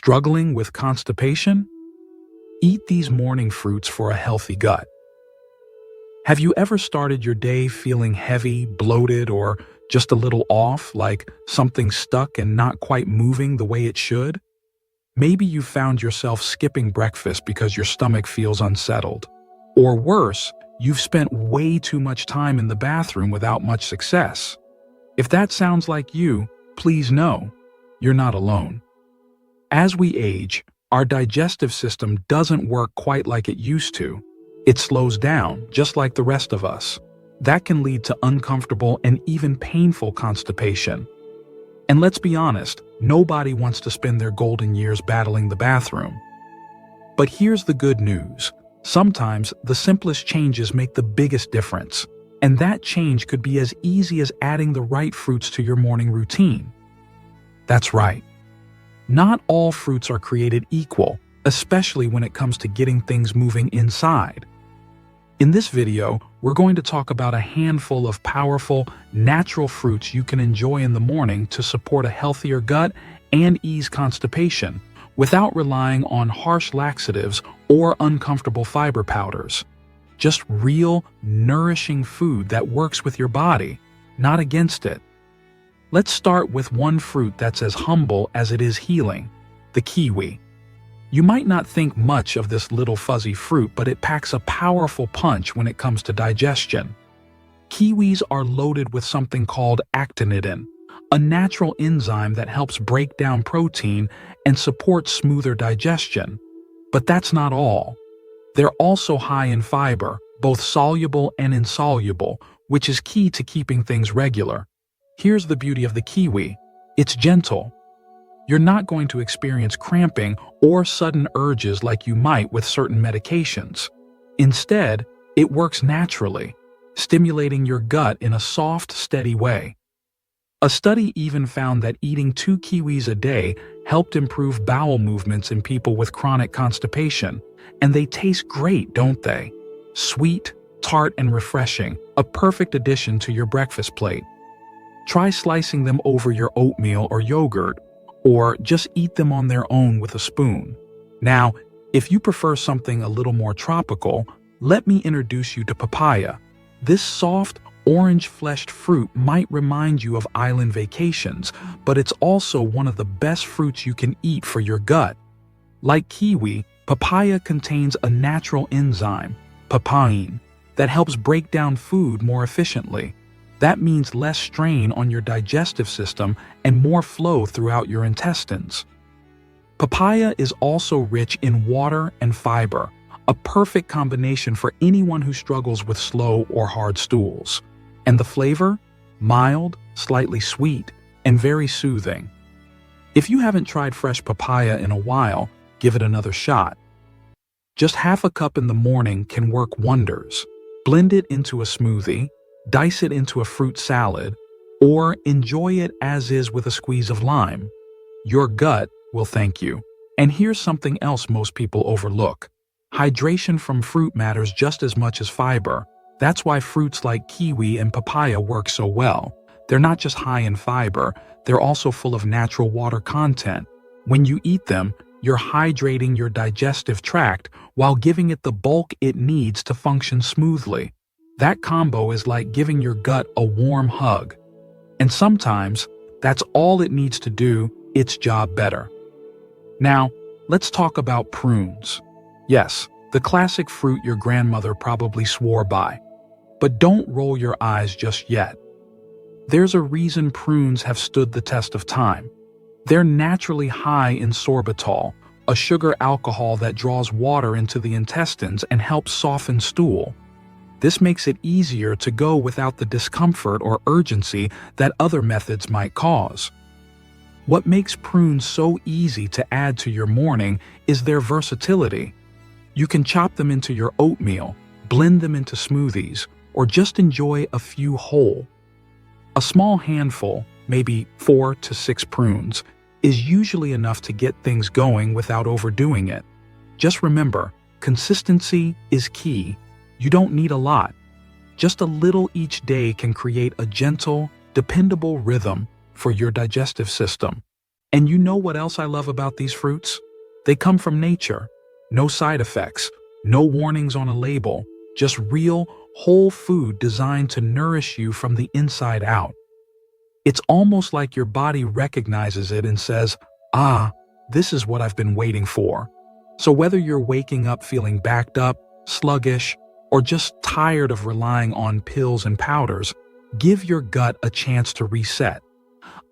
Struggling with constipation? Eat these morning fruits for a healthy gut. Have you ever started your day feeling heavy, bloated, or just a little off, like something stuck and not quite moving the way it should? Maybe you found yourself skipping breakfast because your stomach feels unsettled. Or worse, you've spent way too much time in the bathroom without much success. If that sounds like you, please know, you're not alone. As we age, our digestive system doesn't work quite like it used to. It slows down, just like the rest of us. That can lead to uncomfortable and even painful constipation. And let's be honest, nobody wants to spend their golden years battling the bathroom. But here's the good news. Sometimes the simplest changes make the biggest difference. And that change could be as easy as adding the right fruits to your morning routine. That's right. Not all fruits are created equal, especially when it comes to getting things moving inside. In this video, we're going to talk about a handful of powerful, natural fruits you can enjoy in the morning to support a healthier gut and ease constipation without relying on harsh laxatives or uncomfortable fiber powders. Just real, nourishing food that works with your body, not against it. Let's start with one fruit that's as humble as it is healing, the kiwi. You might not think much of this little fuzzy fruit, but it packs a powerful punch when it comes to digestion. Kiwis are loaded with something called actinidin, a natural enzyme that helps break down protein and support smoother digestion. But that's not all. They're also high in fiber, both soluble and insoluble, which is key to keeping things regular. Here's the beauty of the kiwi. It's gentle. You're not going to experience cramping or sudden urges like you might with certain medications. Instead, it works naturally, stimulating your gut in a soft, steady way. A study even found that eating 2 kiwis a day helped improve bowel movements in people with chronic constipation. And they taste great, don't they? Sweet, tart, and refreshing, a perfect addition to your breakfast plate. Try slicing them over your oatmeal or yogurt, or just eat them on their own with a spoon. Now, if you prefer something a little more tropical, let me introduce you to papaya. This soft, orange-fleshed fruit might remind you of island vacations, but it's also one of the best fruits you can eat for your gut. Like kiwi, papaya contains a natural enzyme, papain, that helps break down food more efficiently. That means less strain on your digestive system and more flow throughout your intestines. Papaya is also rich in water and fiber, a perfect combination for anyone who struggles with slow or hard stools. And the flavor? Mild, slightly sweet, and very soothing. If you haven't tried fresh papaya in a while, give it another shot. Just half a cup in the morning can work wonders. Blend it into a smoothie, dice it into a fruit salad, or enjoy it as is with a squeeze of lime. Your gut will thank you. And here's something else most people overlook. Hydration from fruit matters just as much as fiber. That's why fruits like kiwi and papaya work so well. They're not just high in fiber, they're also full of natural water content. When you eat them, you're hydrating your digestive tract while giving it the bulk it needs to function smoothly. That combo is like giving your gut a warm hug. And sometimes, that's all it needs to do its job better. Now, let's talk about prunes. Yes, the classic fruit your grandmother probably swore by. But don't roll your eyes just yet. There's a reason prunes have stood the test of time. They're naturally high in sorbitol, a sugar alcohol that draws water into the intestines and helps soften stool. This makes it easier to go without the discomfort or urgency that other methods might cause. What makes prunes so easy to add to your morning is their versatility. You can chop them into your oatmeal, blend them into smoothies, or just enjoy a few whole. A small handful, maybe 4 to 6 prunes, is usually enough to get things going without overdoing it. Just remember, consistency is key. You don't need a lot. Just a little each day can create a gentle, dependable rhythm for your digestive system. And you know what else I love about these fruits? They come from nature. No side effects, no warnings on a label, just real, whole food designed to nourish you from the inside out. It's almost like your body recognizes it and says, "Ah, this is what I've been waiting for." So whether you're waking up feeling backed up, sluggish, or just tired of relying on pills and powders, give your gut a chance to reset.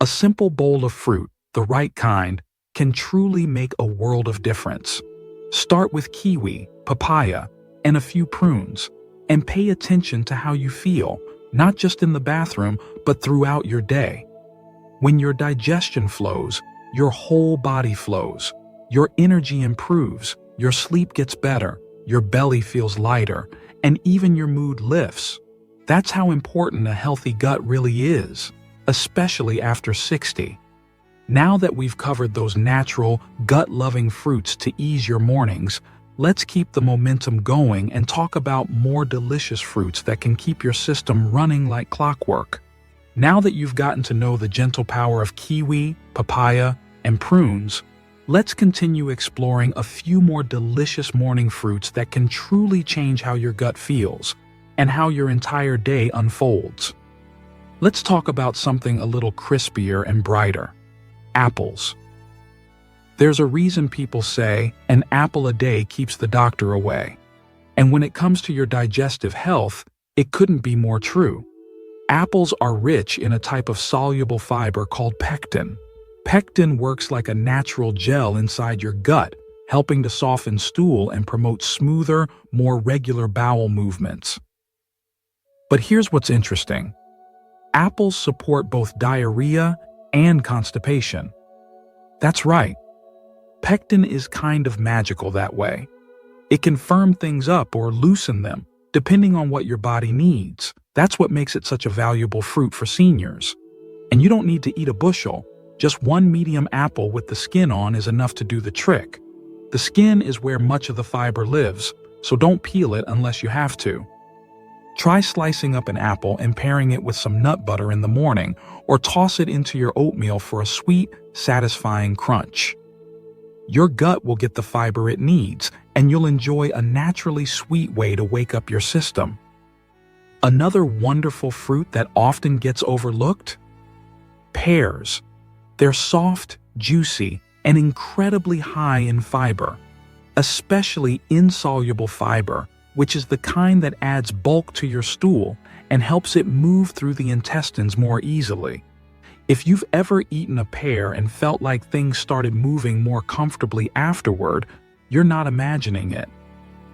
A simple bowl of fruit, the right kind, can truly make a world of difference. Start with kiwi, papaya, and a few prunes, and pay attention to how you feel, not just in the bathroom, but throughout your day. When your digestion flows, your whole body flows. Your energy improves, your sleep gets better, your belly feels lighter, and even your mood lifts. That's how important a healthy gut really is, especially after 60. Now that we've covered those natural, gut-loving fruits to ease your mornings, let's keep the momentum going and talk about more delicious fruits that can keep your system running like clockwork. Now that you've gotten to know the gentle power of kiwi, papaya, and prunes, let's continue exploring a few more delicious morning fruits that can truly change how your gut feels and how your entire day unfolds. Let's talk about something a little crispier and brighter. Apples. There's a reason people say an apple a day keeps the doctor away. And when it comes to your digestive health, it couldn't be more true. Apples are rich in a type of soluble fiber called pectin. Pectin works like a natural gel inside your gut, helping to soften stool and promote smoother, more regular bowel movements. But here's what's interesting. Apples support both diarrhea and constipation. That's right. Pectin is kind of magical that way. It can firm things up or loosen them, depending on what your body needs. That's what makes it such a valuable fruit for seniors. And you don't need to eat a bushel. Just one medium apple with the skin on is enough to do the trick. The skin is where much of the fiber lives, so don't peel it unless you have to. Try slicing up an apple and pairing it with some nut butter in the morning, or toss it into your oatmeal for a sweet, satisfying crunch. Your gut will get the fiber it needs, and you'll enjoy a naturally sweet way to wake up your system. Another wonderful fruit that often gets overlooked? Pears. They're soft, juicy, and incredibly high in fiber, especially insoluble fiber, which is the kind that adds bulk to your stool and helps it move through the intestines more easily. If you've ever eaten a pear and felt like things started moving more comfortably afterward, you're not imagining it.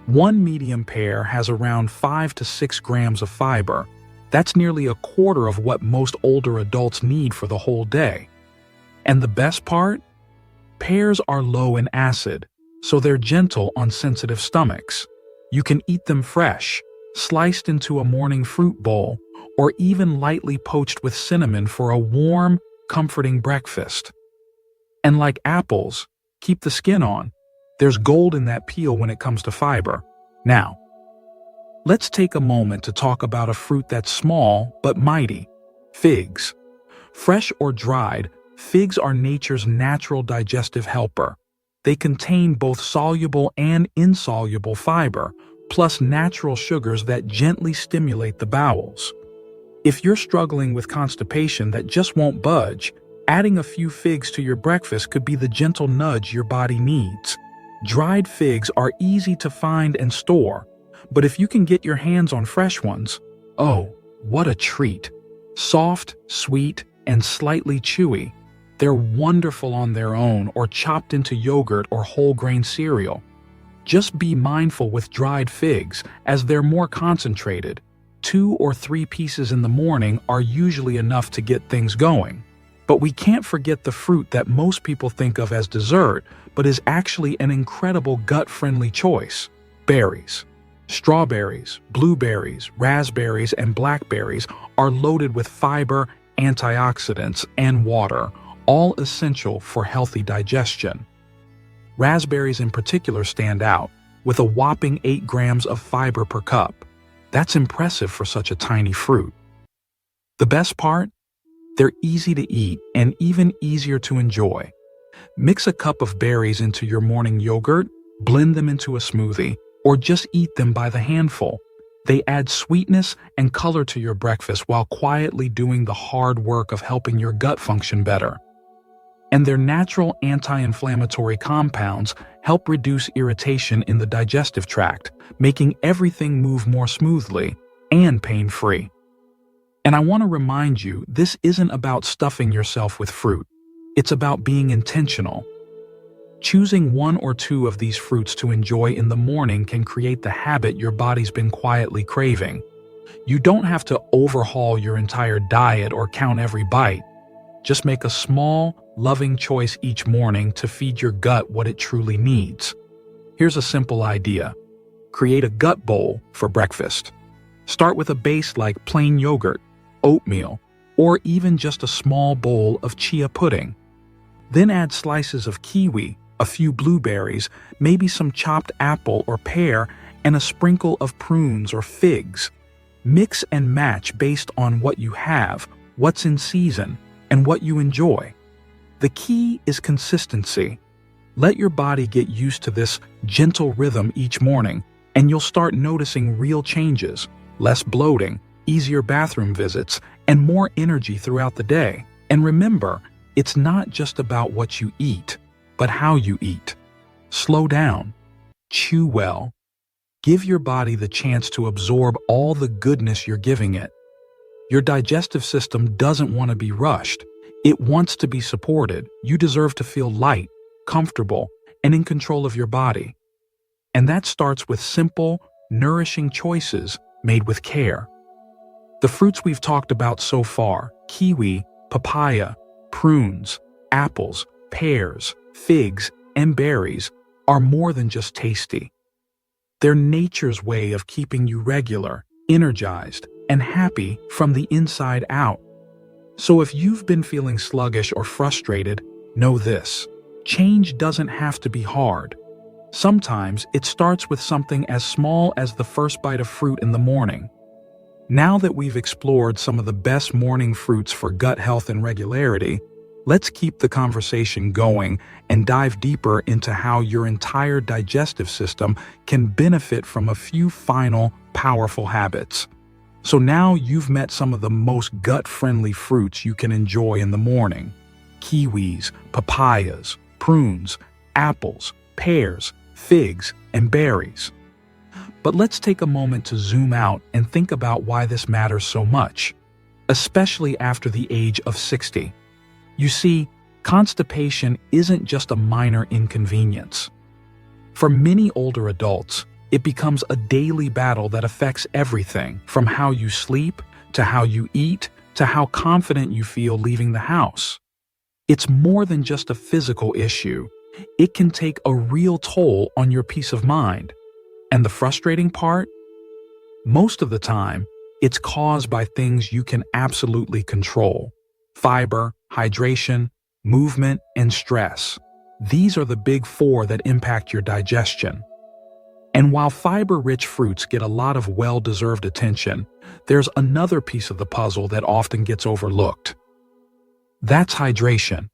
One medium pear has around 5 to 6 grams of fiber. That's nearly a quarter of what most older adults need for the whole day. And the best part? Pears are low in acid, so they're gentle on sensitive stomachs. You can eat them fresh, sliced into a morning fruit bowl, or even lightly poached with cinnamon for a warm, comforting breakfast. And like apples, keep the skin on. There's gold in that peel when it comes to fiber. Now, let's take a moment to talk about a fruit that's small but mighty: figs. Fresh or dried, figs are nature's natural digestive helper. They contain both soluble and insoluble fiber, plus natural sugars that gently stimulate the bowels. If you're struggling with constipation that just won't budge, adding a few figs to your breakfast could be the gentle nudge your body needs. Dried figs are easy to find and store, but if you can get your hands on fresh ones, oh, what a treat. Soft, sweet, and slightly chewy. They're wonderful on their own or chopped into yogurt or whole grain cereal. Just be mindful with dried figs as they're more concentrated. 2 or 3 pieces in the morning are usually enough to get things going. But we can't forget the fruit that most people think of as dessert, but is actually an incredible gut-friendly choice: berries. Strawberries, blueberries, raspberries, and blackberries are loaded with fiber, antioxidants, and water, all essential for healthy digestion. Raspberries in particular stand out, with a whopping 8 grams of fiber per cup. That's impressive for such a tiny fruit. The best part? They're easy to eat and even easier to enjoy. Mix a cup of berries into your morning yogurt, blend them into a smoothie, or just eat them by the handful. They add sweetness and color to your breakfast while quietly doing the hard work of helping your gut function better. And their natural anti-inflammatory compounds help reduce irritation in the digestive tract, making everything move more smoothly and pain-free. And I want to remind you, this isn't about stuffing yourself with fruit. It's about being intentional. Choosing one or two of these fruits to enjoy in the morning can create the habit your body's been quietly craving. You don't have to overhaul your entire diet or count every bite. Just make a small, loving choice each morning to feed your gut what it truly needs. Here's a simple idea. Create a gut bowl for breakfast. Start with a base like plain yogurt, oatmeal, or even just a small bowl of chia pudding. Then add slices of kiwi, a few blueberries, maybe some chopped apple or pear, and a sprinkle of prunes or figs. Mix and match based on what you have, what's in season, and what you enjoy. The key is consistency. Let your body get used to this gentle rhythm each morning, and you'll start noticing real changes: less bloating, easier bathroom visits, and more energy throughout the day. And remember, it's not just about what you eat, but how you eat. Slow down. Chew well. Give your body the chance to absorb all the goodness you're giving it. Your digestive system doesn't want to be rushed. It wants to be supported. You deserve to feel light, comfortable, and in control of your body. And that starts with simple, nourishing choices made with care. The fruits we've talked about so far, kiwi, papaya, prunes, apples, pears, figs, and berries, are more than just tasty. They're nature's way of keeping you regular, energized, and happy from the inside out. So if you've been feeling sluggish or frustrated, know this: change doesn't have to be hard. Sometimes it starts with something as small as the first bite of fruit in the morning. Now that we've explored some of the best morning fruits for gut health and regularity, let's keep the conversation going and dive deeper into how your entire digestive system can benefit from a few final, powerful habits. So now you've met some of the most gut-friendly fruits you can enjoy in the morning: kiwis, papayas, prunes, apples, pears, figs, and berries. But let's take a moment to zoom out and think about why this matters so much, especially after the age of 60. You see, constipation isn't just a minor inconvenience. For many older adults, it becomes a daily battle that affects everything from how you sleep, to how you eat, to how confident you feel leaving the house. It's more than just a physical issue. It can take a real toll on your peace of mind. And the frustrating part? Most of the time, it's caused by things you can absolutely control: fiber, hydration, movement, and stress. These are the big four that impact your digestion. And while fiber-rich fruits get a lot of well-deserved attention, there's another piece of the puzzle that often gets overlooked. That's hydration.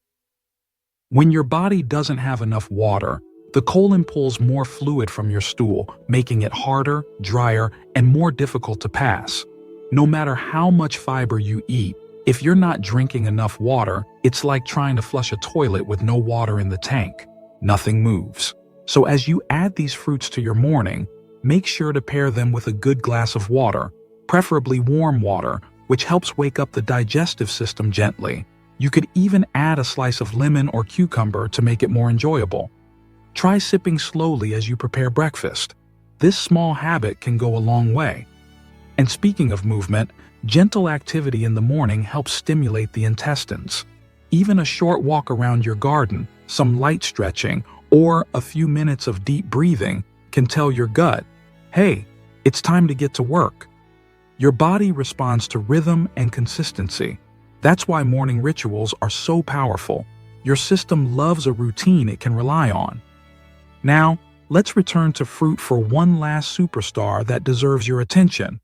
When your body doesn't have enough water, the colon pulls more fluid from your stool, making it harder, drier, and more difficult to pass. No matter how much fiber you eat, if you're not drinking enough water, it's like trying to flush a toilet with no water in the tank. Nothing moves. So as you add these fruits to your morning, make sure to pair them with a good glass of water, preferably warm water, which helps wake up the digestive system gently. You could even add a slice of lemon or cucumber to make it more enjoyable. Try sipping slowly as you prepare breakfast. This small habit can go a long way. And speaking of movement, gentle activity in the morning helps stimulate the intestines. Even a short walk around your garden, some light stretching, or a few minutes of deep breathing can tell your gut, hey, it's time to get to work. Your body responds to rhythm and consistency. That's why morning rituals are so powerful. Your system loves a routine it can rely on. Now, let's return to fruit for one last superstar that deserves your attention: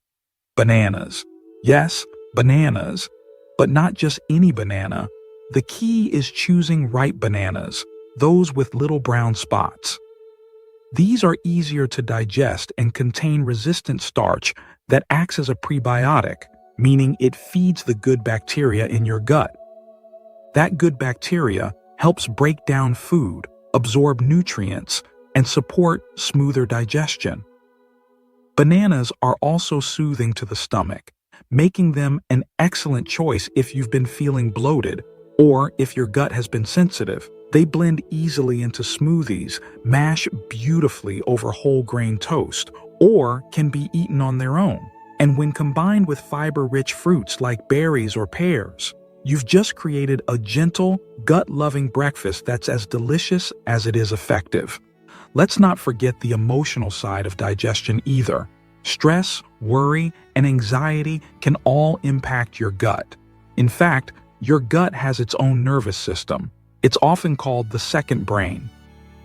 bananas. Yes, bananas, but not just any banana. The key is choosing ripe bananas. those with little brown spots. These are easier to digest and contain resistant starch that acts as a prebiotic, meaning it feeds the good bacteria in your gut. That good bacteria helps break down food, absorb nutrients, and support smoother digestion. Bananas are also soothing to the stomach, making them an excellent choice if you've been feeling bloated or if your gut has been sensitive. They blend easily into smoothies, mash beautifully over whole grain toast, or can be eaten on their own. And when combined with fiber-rich fruits like berries or pears, you've just created a gentle, gut-loving breakfast that's as delicious as it is effective. Let's not forget the emotional side of digestion either. Stress, worry, and anxiety can all impact your gut. In fact, your gut has its own nervous system. It's often called the second brain.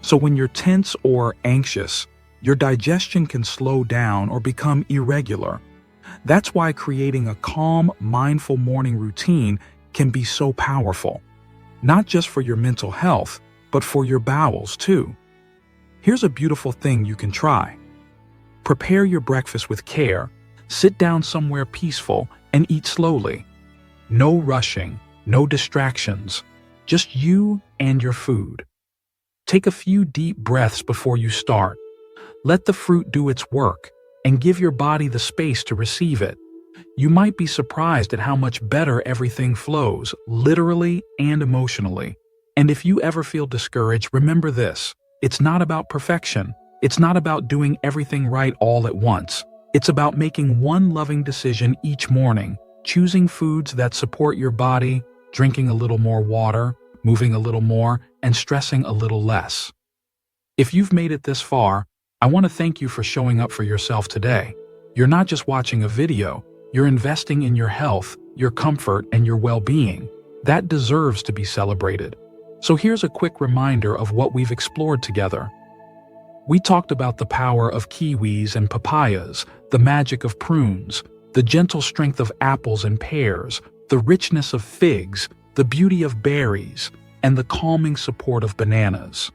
So when you're tense or anxious, your digestion can slow down or become irregular. That's why creating a calm, mindful morning routine can be so powerful. Not just for your mental health, but for your bowels too. Here's a beautiful thing you can try. Prepare your breakfast with care, sit down somewhere peaceful, and eat slowly. No rushing, no distractions, just you and your food. Take a few deep breaths before you start. Let the fruit do its work, and give your body the space to receive it. You might be surprised at how much better everything flows, literally and emotionally. And if you ever feel discouraged, remember this. It's not about perfection. It's not about doing everything right all at once. It's about making one loving decision each morning, choosing foods that support your body, drinking a little more water, moving a little more, and stressing a little less. If you've made it this far, I want to thank you for showing up for yourself today. You're not just watching a video, you're investing in your health, your comfort, and your well-being. That deserves to be celebrated. So here's a quick reminder of what we've explored together. We talked about the power of kiwis and papayas, the magic of prunes, the gentle strength of apples and pears, the richness of figs, the beauty of berries, and the calming support of bananas.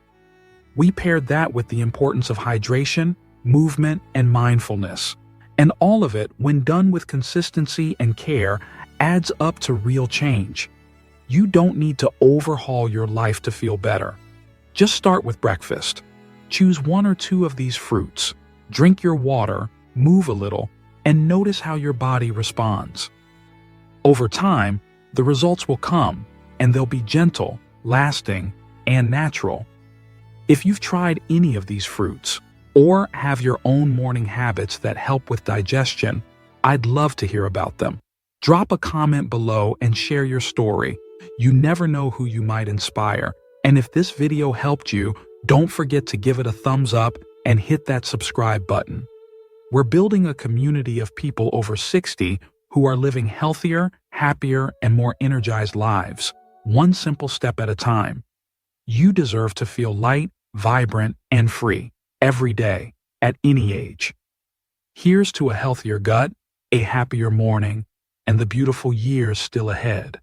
We paired that with the importance of hydration, movement, and mindfulness. And all of it, when done with consistency and care, adds up to real change. You don't need to overhaul your life to feel better. Just start with breakfast. Choose one or two of these fruits, drink your water, move a little, and notice how your body responds. Over time, the results will come, and they'll be gentle, lasting, and natural. If you've tried any of these fruits, or have your own morning habits that help with digestion, I'd love to hear about them. Drop a comment below and share your story. You never know who you might inspire. And if this video helped you, don't forget to give it a thumbs up and hit that subscribe button. We're building a community of people over 60 who are living healthier, happier, and more energized lives, one simple step at a time. You deserve to feel light, vibrant, and free every day, at any age. Here's to a healthier gut, a happier morning, and the beautiful years still ahead.